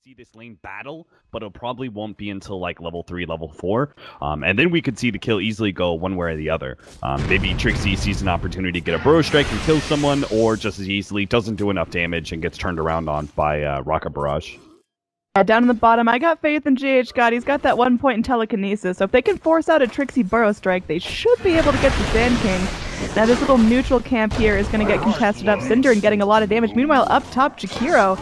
see this lane battle, but it probably won't be until like level 3, level 4. And then we could see the kill easily go one way or the other. Maybe Trixie sees an opportunity to get a burrow strike and kill someone, or just as easily doesn't do enough damage and gets turned around on by Rocket Barrage. Down in the bottom, I got faith in GH God. He's got that 1 point in telekinesis, so if they can force out a Trixie burrow strike, they should be able to get the Sand King. Now this little neutral camp here is going to get contested up. Cinder and getting a lot of damage. Meanwhile, up top, Jakiro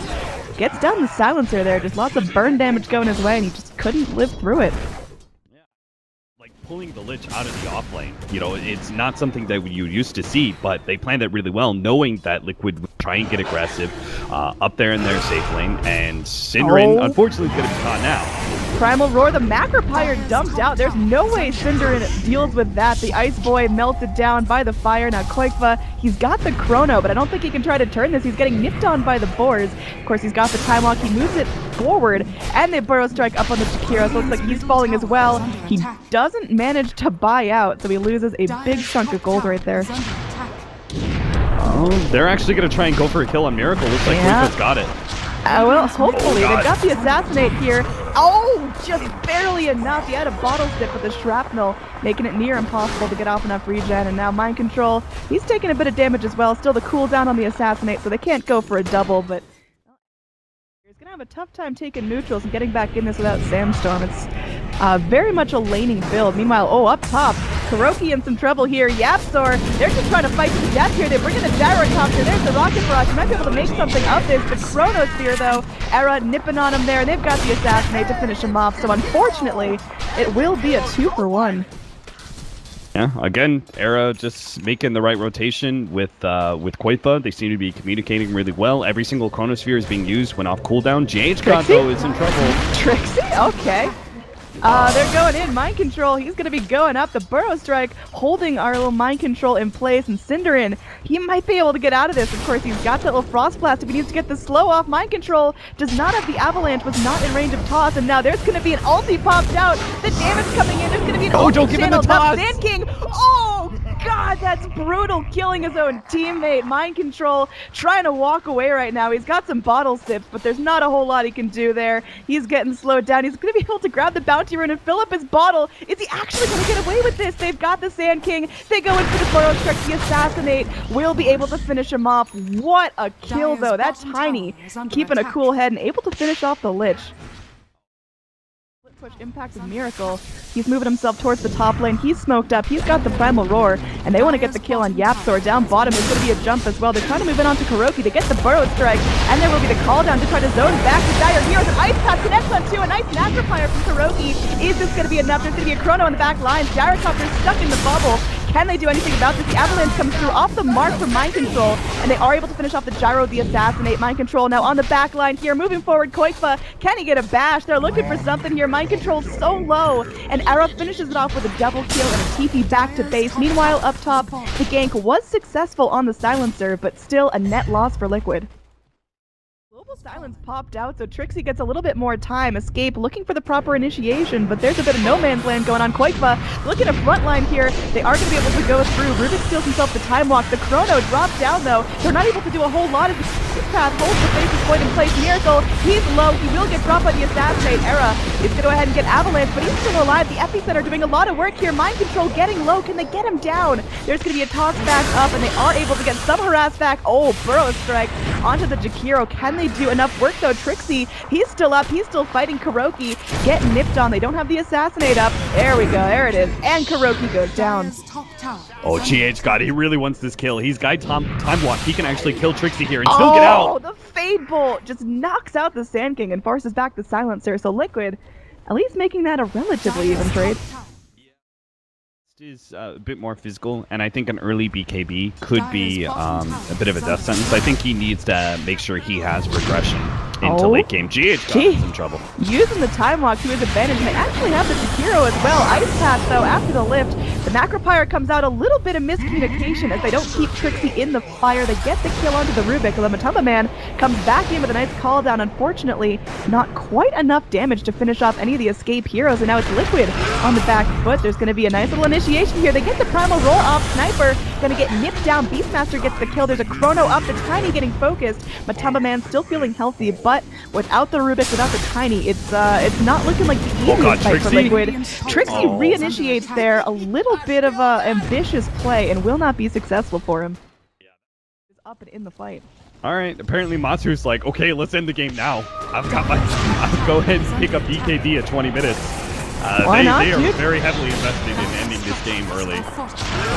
gets down the silencer there. Just lots of burn damage going his way, and he just couldn't live through it. Like pulling the Lich out of the off lane, you know, it's not something that you used to see, but they planned it really well, knowing that Liquid would try and get aggressive up there in their safe lane, and Cinderin, unfortunately, is going to be caught now. Primal Roar, the Macropyre dumped out. There's no way Cinderin deals with that. The Ice Boy melted down by the fire. Now Koikva, he's got the Chrono, but I don't think he can try to turn this. He's getting nipped on by the boars. Of course, he's got the Time Walk. He moves it forward, and they burrow strike up on the Jakiro, so it looks like he's falling as well. He doesn't manage to buy out, so he loses a big chunk of gold right there. Oh, they're actually going to try and go for a kill on Miracle. Looks like Koikva's got it. Well, hopefully. They've got the Assassinate here. Oh, just barely enough. He had a bottle stick with the shrapnel, making it near impossible to get off enough regen. And now Mind Control, he's taking a bit of damage as well. Still the cooldown on the Assassinate, so they can't go for a double, but he's going to have a tough time taking neutrals and getting back in this without Sandstorm. It's very much a laning build. Meanwhile, up top, Kuroki in some trouble here. Yapzor, they're just trying to fight to the death here. They bring in the Gyrocopter. There's the Rocket Barrage. You might be able to make something of this. The Chronosphere, though, Era nipping on him there, and they've got the Assassinate to finish him off. So unfortunately, it will be a 2-for-1. Yeah, again, Era just making the right rotation with Koikva. They seem to be communicating really well. Every single Chronosphere is being used when off cooldown. GH God, though, is in trouble. Trixie? Okay. They're going in. Mind Control, he's going to be going up. The Burrow Strike holding our little Mind Control in place. And Cinderin, he might be able to get out of this. Of course, he's got that little Frost Blast if he needs to get the slow off. Mind Control does not have the Avalanche, was not in range of toss. And now there's going to be an ulti popped out. The damage coming in. There's going to be an ulti don't give him the toss. Sand King. Oh, God, that's brutal. Killing his own teammate. Mind Control trying to walk away right now. He's got some bottle sips, but there's not a whole lot he can do there. He's getting slowed down. He's going to be able to grab the bounty rune and fill up his bottle. Is he actually going to get away with this? They've got the Sand King. They go in for the Burrow Strike. The Assassinate will be able to finish him off. What a kill, though. That's Tiny keeping a cool head and able to finish off the Lich. Push impact of Miracle. He's moving himself towards the top lane. He's smoked up. He's got the Primal Roar, and they want to get the kill on Yapzor. Down bottom is going to be a jump as well. They're trying to move in onto Kuroki. They get the Burrow Strike, and there will be the call down to try to zone back to Dire Heroes. An Ice Path connects on two. A nice Macropyre from Kuroki. Is this going to be enough? There's going to be a Chrono in the back line. Gyrocopter stuck in the bubble. Can they do anything about this? The Avalanche comes through off the mark from Mind Control, and they are able to finish off the Gyro, the Assassinate. Mind Control now on the back line here. Moving forward, Koikva, can he get a bash? They're looking for something here. Mind Control so low, and Era finishes it off with a double kill and a TP back to base. Meanwhile, up top, the gank was successful on the Silencer, but still a net loss for Liquid. Global Silence popped out, so Trixie gets a little bit more time. Escape, looking for the proper initiation, but there's a bit of no man's land going on. Koikva looking at frontline here. They are going to be able to go through. Rubik steals himself the Time Walk. The Chrono drops down, though. They're not able to do a whole lot as the path holds the Faceless Void in place. Miracle, he's low. He will get dropped by the Assassinate. Era is going to go ahead and get Avalanche, but he's still alive. The Epicenter doing a lot of work here. Mind Control getting low. Can they get him down? There's going to be a toss back up, and they are able to get some harass back. Oh, Burrow Strike onto the Jakiro. Can they do enough work, though? Trixie, he's still up. He's still fighting Kuroki. Get nipped on. They don't have the Assassinate up. There we go. There it is. And Kuroki goes down. Oh, GH God, he really wants this kill. He's got Time Walk. He can actually kill Trixie here and still get out. Oh, the Fade Bolt just knocks out the Sand King and forces back the Silencer. So Liquid, at least making that a relatively even trade. Is a bit more physical, and I think an early BKB could be a bit of a death sentence. I think he needs to make sure he has regression into late game. GH God is in trouble. Using the Time Walk to his advantage, and they actually have the Jakiro as well. Ice Path, though, after the lift, the Macropyre comes out. A little bit of miscommunication as they don't keep Trixie in the fire. They get the kill onto the Rubik. The Matamba Man comes back in with a nice call down. Unfortunately, not quite enough damage to finish off any of the escape heroes, and now it's Liquid on the back foot. There's going to be a nice little initiation here. They get the Primal Roar off Sniper. gonna get nipped down. Beastmaster gets the kill. There's a Chrono up. The Tiny getting focused. Matamba Man still feeling healthy, but without the Rubik, without the Tiny, it's not looking like the easiest fight for Liquid. Trixie reinitiates there. A little bit of a ambitious play and will not be successful for him. He's up and in the fight. All right, apparently Matsu's like, okay, let's end the game now. I'll go ahead and pick up BKB at 20 minutes. Why not, they are dude? very heavily invested in ending this game early.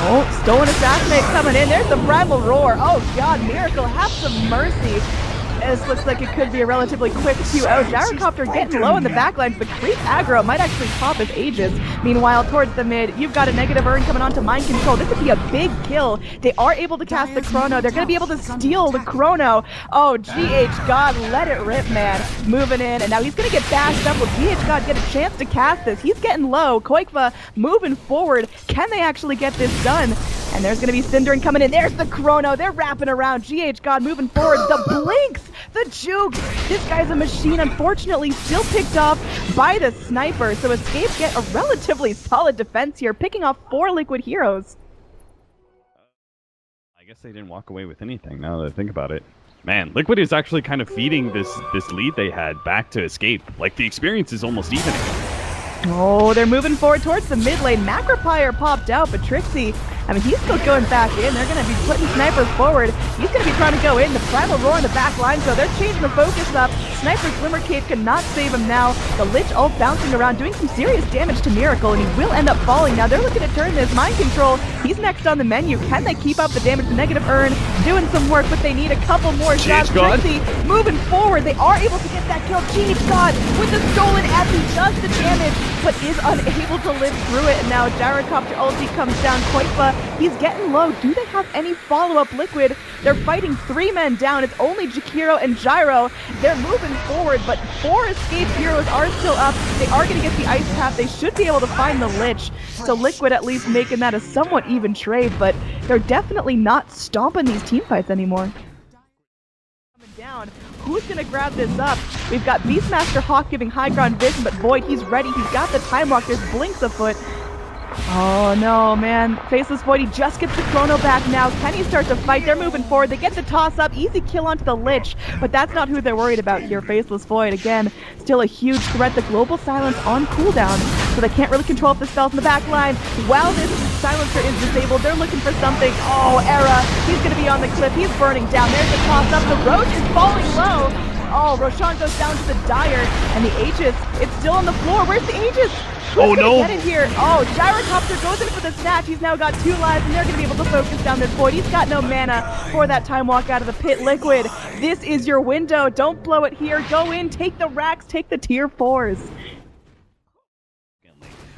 Oh, Stolen Assassinate coming in. There's the Primal Roar. Oh god, Miracle, have some mercy. This looks like it could be a relatively quick 2-0. Gyrocopter getting low in the backlines, but creep aggro might actually pop his Aegis. Meanwhile, towards the mid, you've got a negative urn coming onto Mind Control. This would be a big kill. They are able to cast the Chrono. They're going to be able to steal the Chrono. Oh, GH God, let it rip, man. Moving in, and now he's going to get bashed up. Will GH God get a chance to cast this? He's getting low. Koikva moving forward. Can they actually get this done? And there's going to be Cindering coming in. There's the Chrono. They're wrapping around. GH God moving forward. The blinks. The juke. This guy's a machine. Unfortunately, still picked off by the sniper. So Escape get a relatively solid defense here, picking off 4 Liquid heroes. I guess they didn't walk away with anything now that I think about it. Man, Liquid is actually kind of feeding this lead they had back to Escape. Like, the experience is almost evening. Oh, they're moving forward towards the mid lane. Macropire popped out, but Trixie, I mean, he's still going back in. They're going to be putting Sniper forward. He's going to be trying to go in. The Primal Roar in the back line, so they're changing the focus up. Sniper Glimmer Cape cannot save him now. The Lich ult bouncing around, doing some serious damage to Miracle, and he will end up falling. Now they're looking to turn this. Mind Control, he's next on the menu. Can they keep up the damage? The negative urn doing some work, but they need a couple more shots. Trixie moving forward. They are able to get that kill. GH God with the stolen as he does the damage, but is unable to live through it. And now Gyrocopter ulti comes down. Koikva, he's getting low. Do they have any follow-up Liquid? They're fighting 3 men down. It's only Jakiro and Gyro. They're moving forward, but 4 Escape heroes are still up. They are going to get the Ice Path. They should be able to find the Lich. So Liquid at least making that a somewhat even trade, but they're definitely not stomping these team fights anymore. Coming down. Who's going to grab this up? We've got Beastmaster Hawk giving high ground vision, but Void, he's ready. He's got the time walk. There's blinks afoot. Oh no, man. Faceless Void, he just gets the Chrono back now. Can he start to fight? They're moving forward. They get the toss up. Easy kill onto the Lich, but that's not who they're worried about here. Faceless Void, again, still a huge threat. The Global Silence on cooldown, so they can't really control if the spell's in the back line. While this Silencer is disabled, they're looking for something. Oh, Era, he's going to be on the cliff. He's burning down. There's the toss up. The Roach is falling low. Oh, Roshan goes down to the Dire, and the Aegis, it's still on the floor. Where's the Aegis? Who's gonna get it here? Oh, Gyrocopter goes in for the snatch. He's now got 2 lives, and they're going to be able to focus down this Void. He's got no mana for that time walk out of the pit. Liquid, this is your window. Don't blow it here. Go in, take the racks, take the tier 4s.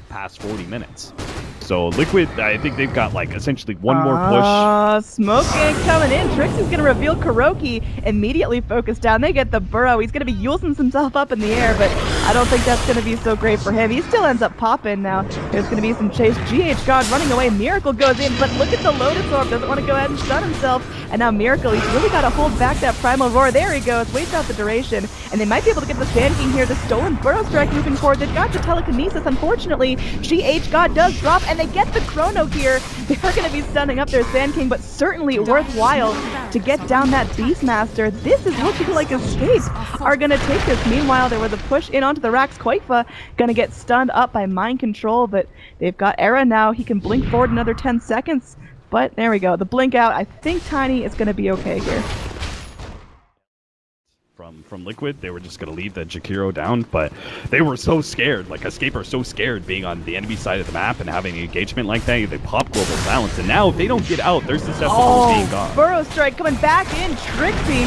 Past 40 minutes. So Liquid, I think they've got like essentially one more push. Smoke Gang coming in. Trixie's going to reveal Kuroki, immediately focused down. They get the burrow. He's going to be using himself up in the air, but I don't think that's going to be so great for him. He still ends up popping now. There's going to be some chase. GH God running away. Miracle goes in, but look at the Lotus Orb. Doesn't want to go ahead and stun himself. And now Miracle, he's really got to hold back that Primal Roar. There he goes. Waits out the duration. And they might be able to get the Sand King here. The stolen Burrow Strike moving forward. They've got the Telekinesis. Unfortunately, GH God does drop, and they get the Chrono here. They're going to be stunning up their Sand King, but certainly worthwhile to get down that Beastmaster. This is looking like Escape are going to take this. Meanwhile, there was a push in onto the racks. Koikva going to get stunned up by Mind Control, but they've got Era now. He can blink forward another 10 seconds, but there we go. The blink out. I think Tiny is going to be okay here. From Liquid, they were just going to leave the Jakiro down, but they were so scared. Like, Escape are so scared being on the enemy side of the map and having an engagement like that. They pop Global Silence, and now if they don't get out, they're susceptible to being gone. Burrow Strike coming back in. Trixie.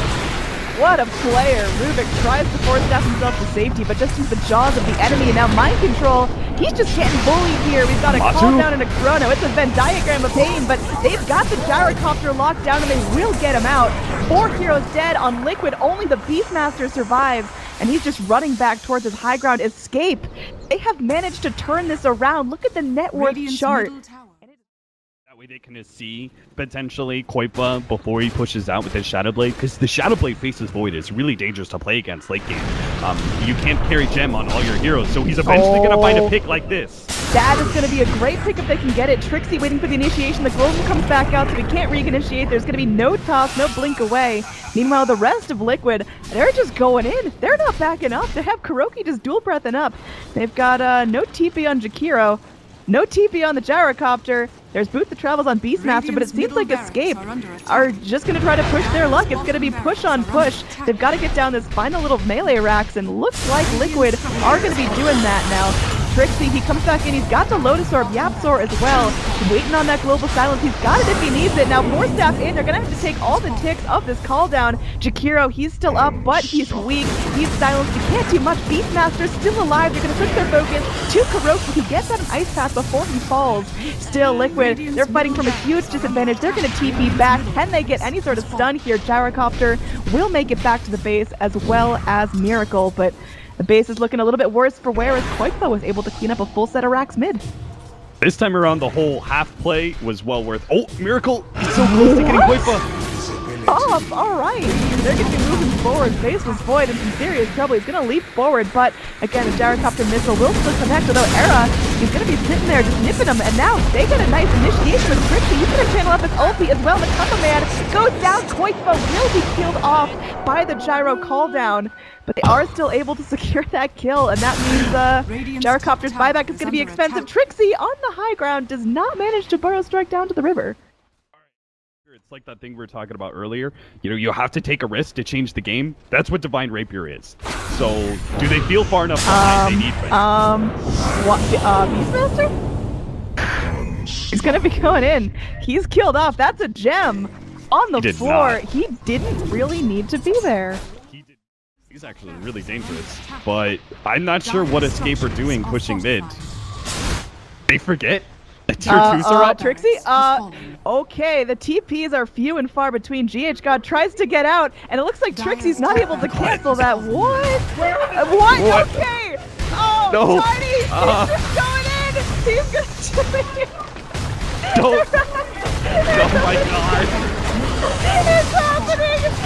What a player. Rubik tries to force staff himself to safety, but just into the jaws of the enemy. And now Mind Control, he's just getting bullied here. We've got a call down and a Chrono. It's a Venn diagram of pain, but they've got the Gyrocopter locked down, and they will get him out. 4 heroes dead on Liquid. Only the Beastmaster survives, and he's just running back towards his high ground. Escape. They have managed to turn this around. Look at the net worth chart. way they can see potentially Koipa before he pushes out with his Shadow Blade, because the Shadow Blade faces Void is really dangerous to play against late game. You can't carry Gem on all your heroes, so he's eventually going to find a pick like this. That is going to be a great pick if they can get it. Trixie waiting for the initiation. The global comes back out, so we can't re-initiate. There's going to be no toss, no blink away. Meanwhile, the rest of Liquid, they're just going in. They're not backing up. They have Kuroki just dual breathing up. They've got no TP on Jakiro, no TP on the Gyrocopter. There's Boot that travels on Beastmaster, but it seems like Escape are just going to try to push their luck. It's going to be push on push. They've got to get down this final little melee racks, and looks like Liquid are going to be doing that now. Trixie, he comes back in, he's got the Lotus Orb, Yapsor as well, waiting on that Global Silence, he's got it if he needs it. Now Force Staff in, they're gonna have to take all the ticks of this call down. Jakiro, he's still up, but he's weak, he's silenced, he can't do much. Beastmaster still alive, they're gonna switch their focus to Kuroki, who gets out an Ice Path before he falls. Still Liquid, they're fighting from a huge disadvantage, they're gonna TP back. Can they get any sort of stun here? Gyrocopter will make it back to the base, as well as Miracle, but the base is looking a little bit worse for wear as Koipa was able to clean up a full set of racks mid. This time around, the whole half play was well worth. Oh, Miracle! He's so close to getting Koipa! Oh, alright. They're going to be moving forward. Base was Void in some serious trouble. He's going to leap forward, but again, the Gyrocopter missile will still connect, although Era, he's going to be sitting there just nipping him, and now they get a nice initiation with Trixie. He's going to channel up his ulti as well. The Kapa Man goes down. Koipa will be killed off by the Gyro call down, but they are still able to secure that kill, and that means Gyrocopter's buyback is going to be expensive. Trixie on the high ground does not manage to burrow strike down to the river. It's like that thing we were talking about earlier. You know, you have to take a risk to change the game. That's what Divine Rapier is. So, do they feel far enough behind they need what, Beastmaster? He's gonna be going in. He's killed off. That's a gem on the floor. He didn't really need to be there. He's actually really dangerous, but I'm not sure what Escape are doing pushing mid. They forget. Trixie? Okay, the TPs are few and far between. GH God tries to get out, and it looks like Trixie's not able to cancel that. What? What? Okay! Oh, no. Tiny! He's just going in! He's gonna do it! Oh my god! It's happening! It's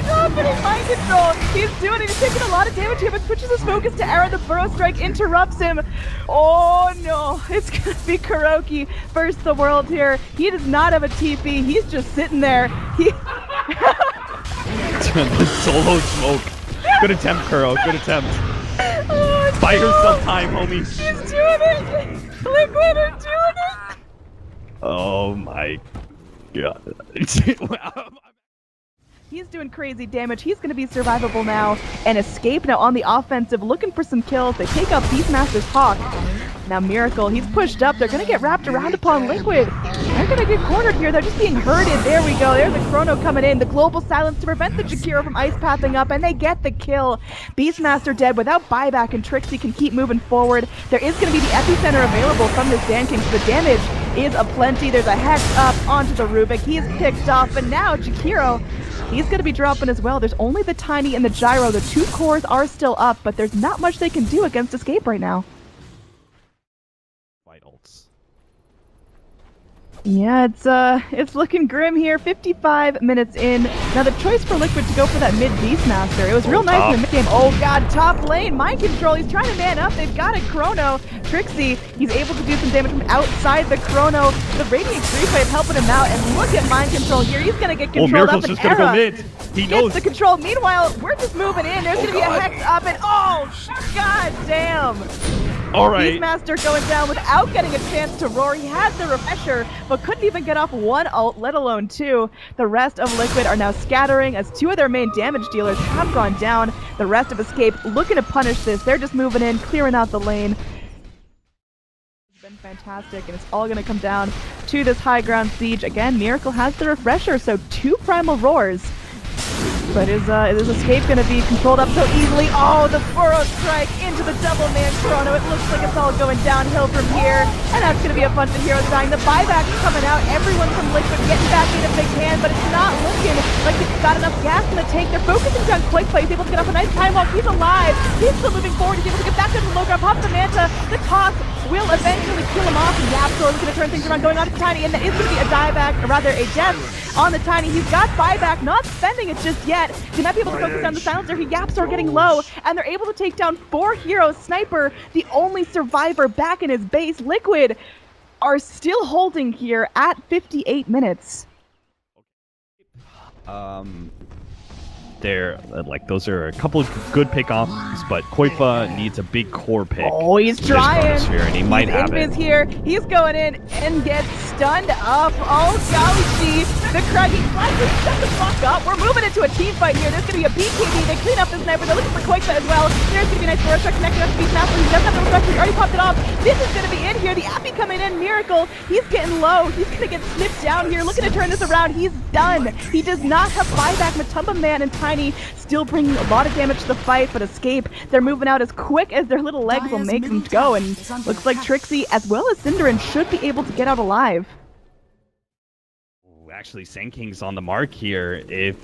happening! Mind control! He's doing it! He's taking a lot of damage here, but switches his focus to Era. The Burrow Strike interrupts him. Oh no! It's gonna be Kuroki versus the world here. He does not have a TP. He's just sitting there. The solo smoke. Good attempt, Kuro. Good attempt. Oh, buy yourself time, homie. He's doing it! Liquid are doing it! Oh my god. He's doing crazy damage. He's going to be survivable now. And Escape now on the offensive, looking for some kills. They take out Beastmaster's Hawk. Now Miracle, he's pushed up. They're going to get wrapped around upon Liquid. They're going to get cornered here. They're just being herded. There we go. There's the Chrono coming in. The Global Silence to prevent the Jakiro from ice pathing up, and they get the kill. Beastmaster dead without buyback, and Trixie can keep moving forward. There is going to be the epicenter available from this Dan King, so the damage is aplenty. There's a hex up onto the Rubik. He's picked off, and now Jakiro, he's going to be dropping as well. There's only the Tiny and the Gyro. The two cores are still up, but there's not much they can do against Escape right now. Vitals. Yeah, it's looking grim here. 55 minutes in. Now the choice for Liquid to go for that mid Beastmaster. It was real nice in the mid game. Oh god, top lane, mind control. He's trying to man up. They've got a Chrono. Trixie, he's able to do some damage from outside the Chrono. The Radiant Grief Wave helping him out, and look at mind control here. He's gonna get controlled Miracle's up. Just gonna go mid. He knows the control. Meanwhile, we're just moving in. There's gonna be a hex up, and oh god damn. All right. Beastmaster going down without getting a chance to roar. He had the refresher, but couldn't even get off one ult, let alone two. The rest of Liquid are now scattering as two of their main damage dealers have gone down. The rest of Escape looking to punish this. They're just moving in, clearing out the lane. It's been fantastic, and it's all going to come down to this high ground siege. Again, Miracle has the refresher, so two Primal Roars. But is Escape going to be controlled up so easily? Oh, the Burrow Strike into the double man Chrono. It looks like it's all going downhill from here. And that's going to be a bunch of heroes dying. The buyback's coming out. Everyone from Liquid getting back into big hand, but it's not looking like it's got enough gas in the tank. They're focusing on Quickplay. He's able to get off a nice time walk. He's alive. He's still moving forward. He's able to get back into the low ground. Pops the Manta. The toss will eventually kill him off. And Yapsor is going to turn things around, going on to Tiny. And that is going to be a dieback, or rather a death on the Tiny. He's got buyback, not spending it just yet. He might be able to focus on the silencer. Yapsor getting low, and they're able to take down 4 heroes. Sniper, the only survivor back in his base. Liquid are still holding here at 58 minutes. They're like, those are a couple of good pickoffs, but Koifa needs a big core pick. Oh, he's trying. And he might have it. Here. He's going in and gets stunned up. Oh, golly gee. The Craggy slightly shut the fuck up. We're moving into a team fight here. There's going to be a BKB. They clean up the sniper. They're looking for Koifa as well. There's going to be a nice Burrow Strike connected up to Beast Master. He doesn't have the structure. He already popped it off. This is going to be in here. The Appy coming in. Miracle. He's getting low. He's going to get snipped down here. Looking to turn this around. He's done. He does not have buyback. Matumba Man and Tiny still bringing a lot of damage to the fight, but Escape, they're moving out as quick as their little legs will make them go, and looks like Trixie as well as Cinderin should be able to get out alive. Ooh, actually, Senking's on the mark here. If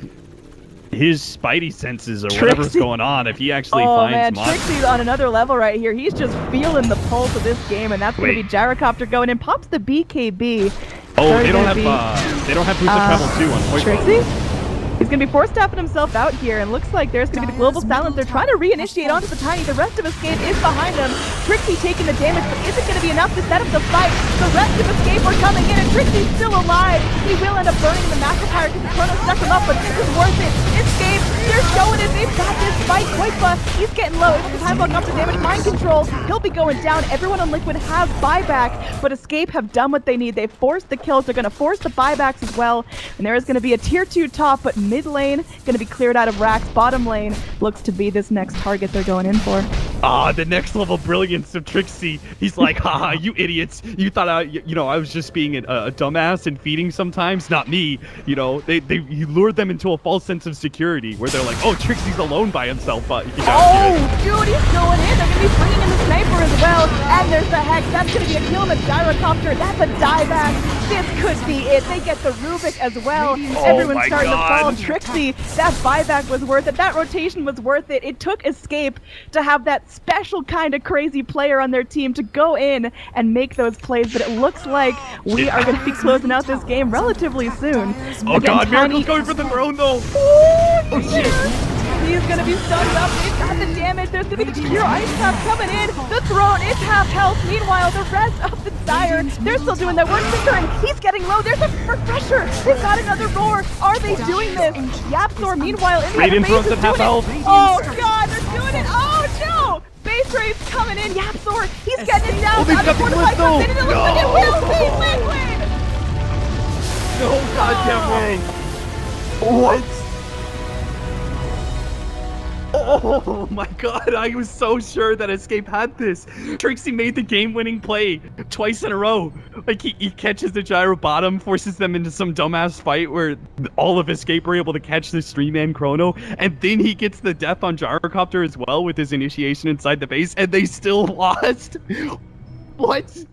his spidey senses or whatever's going on, if he actually finds Trixie's on another level right here. He's just feeling the pulse of this game, and that's going to be Gyrocopter going in. Pops the BKB. Oh, they don't have boost of travel too on Koifa. Trixie? He's going to be force-tapping himself out here, and looks like there's going to be the global silence. They're trying to reinitiate onto the Tiny. The rest of Escape is behind him. Trixie taking the damage, but isn't going to be enough to set up the fight. The rest of Escape are coming in, and Trixie's still alive. He will end up burning the Master Pyre because the Chrono stuck him up, but this is worth it. Escape, they're showing it. They've got this fight. Koifa, he's getting low. Able to time block up the damage. Mind control. He'll be going down. Everyone on Liquid has buyback, but Escape have done what they need. They've forced the kills. They're going to force the buybacks as well. And there is going to be a tier 2 top, but mid lane going to be cleared out of racks. Bottom lane looks to be this next target they're going in for. The next level brilliance of Trixie. He's like, haha, you idiots. You thought I was just being a dumbass and feeding sometimes? Not me. You know, he lured them into a false sense of security where they're like, oh, Trixie's alone by himself. But dude, he's going in. They're going to be bringing in the sniper as well. And there's the Hex. That's going to be a kill on the Gyrocopter. That's a dieback. This could be it. They get the Rubik as well. Everyone's starting to fall. Trixie, that buyback was worth it. That rotation was worth it. It took Escape to have that special kind of crazy player on their team to go in and make those plays, but it looks like we are going to be closing out this game relatively soon. Oh, again, God, Miracle's going for the throne, though. Oh, shit. He's going to be stunned up. They've got the damage. There's going to be the pure ice trap coming in. The throne is half health. Meanwhile, the rest of the Dire, they're still doing their work. Cinderin, he's getting low. There's a refresher. They've got another roar. Are they doing this? Yapsor, meanwhile, in the other base is doing it. Oh, God, they're doing it. Oh, no. Base race coming in. Yapsor, he's getting it down. Oh, they've got the glitch, though. It looks like it will be Liquid. No, goddamn way. What? Oh my God, I was so sure that Escape had this. Trixie made the game-winning play twice in a row. Like, he catches the gyro bottom, forces them into some dumbass fight where all of Escape were able to catch the 3-man Chrono, and then he gets the death on Gyrocopter as well with his initiation inside the base, and they still lost. What?